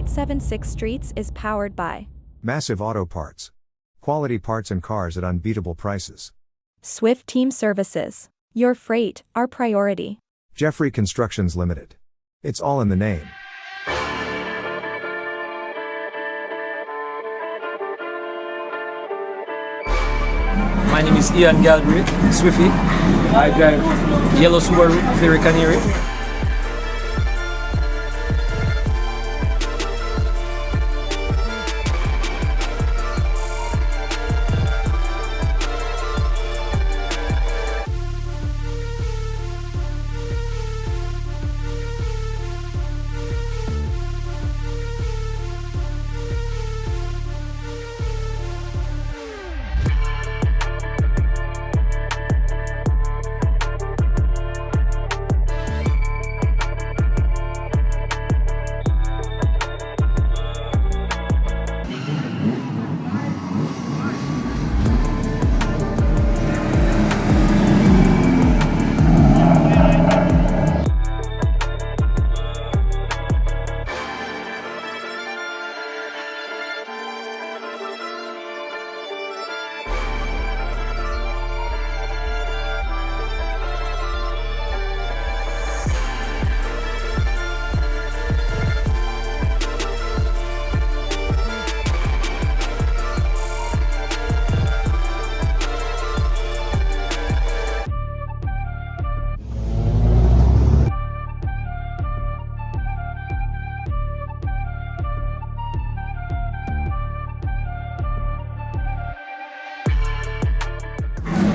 876 Streets is powered by Massive Auto Parts. Quality parts and cars at unbeatable prices. Swift Team Services. Your freight, our priority. Jeffrey Constructions Limited. It's all in the name. My name is Ian Galbraith, Swiffy. I drive yellow Subaru Fairy Canary.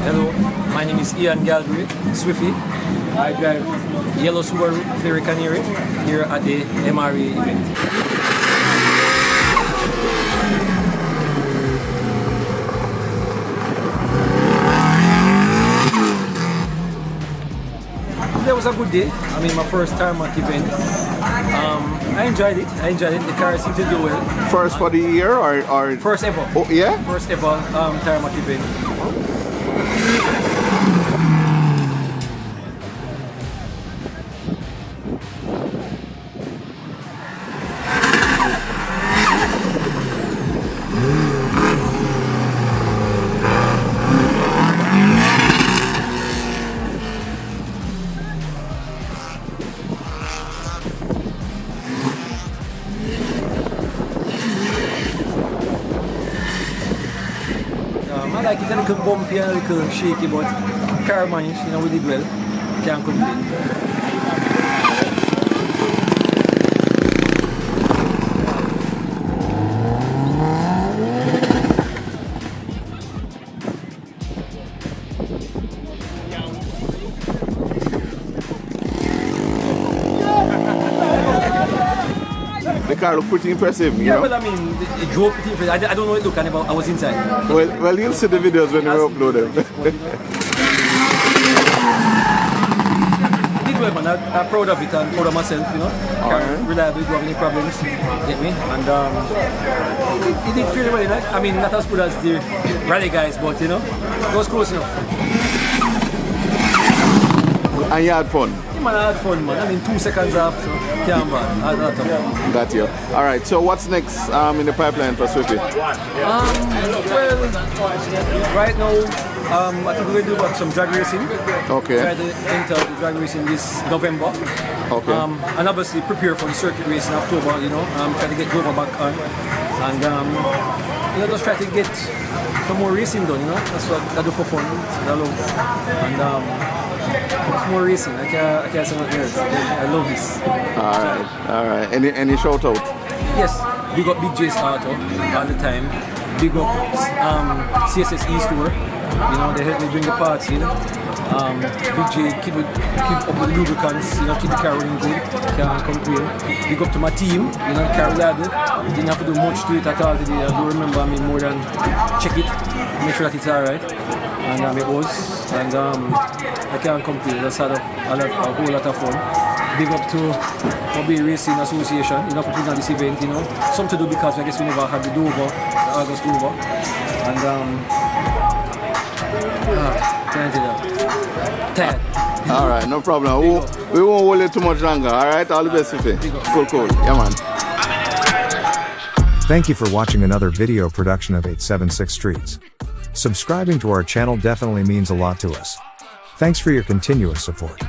Hello, my name is Ian Galbraith, Swiffy. I drive yellow Subaru Fairy Canary here at the MRE event. That was a good day. I mean, my first tarmac event. I enjoyed it. The car seemed to do well. First for the year or First ever. Oh yeah? First ever tarmac event. I like it a little bumpy and a little shaky, but car managed, we did well. Can't complain. The car looked pretty impressive, you know? Well, I mean, it drove pretty impressive. I don't know it looked, I was inside. Well, you'll see the videos when we upload them. I did well, man. I'm proud of it and proud of myself, Car reliable, don't have any problems, get me? And it did fairly well, I mean, not as good as the rally guys, but, it was close enough. And you had fun? Man, I had fun, man. I mean, 2 seconds off, so can't bad. I had fun. Got you. All right, so what's next in the pipeline for Swiffy? Well, right now, I think we're going to do some drag racing. Okay. Try to enter the drag racing this November. Okay. And obviously prepare for the circuit race in October, try to get Grover back on. And, just try to get some more racing done, That's what I do for fun. I love. And, it's more racing. I can't say nothing else. I love this. All right. Any shout out? Yes. Big up Big J's Auto all the time. Big up CSS E-Store. They help me bring the parts in. Big J keep up with the lubricants. Keep the car running good. Can't complain. Big up to my team. The car reliable. Didn't have to do much to it at all today. I do remember me more than check it, make sure that it's alright. And it was. And I can't complain. That's had a whole lot of fun. Big up to Mobile Racing Association, for putting on this event, Something to do because I guess we never had the August Dover. And can't do that. Tired. All right, no problem. We won't hold it too much longer. All right, all the best, Swiffy. Cool. Yeah, man. Thank you for watching another video production of 876 Streets. Subscribing to our channel definitely means a lot to us. Thanks for your continuous support.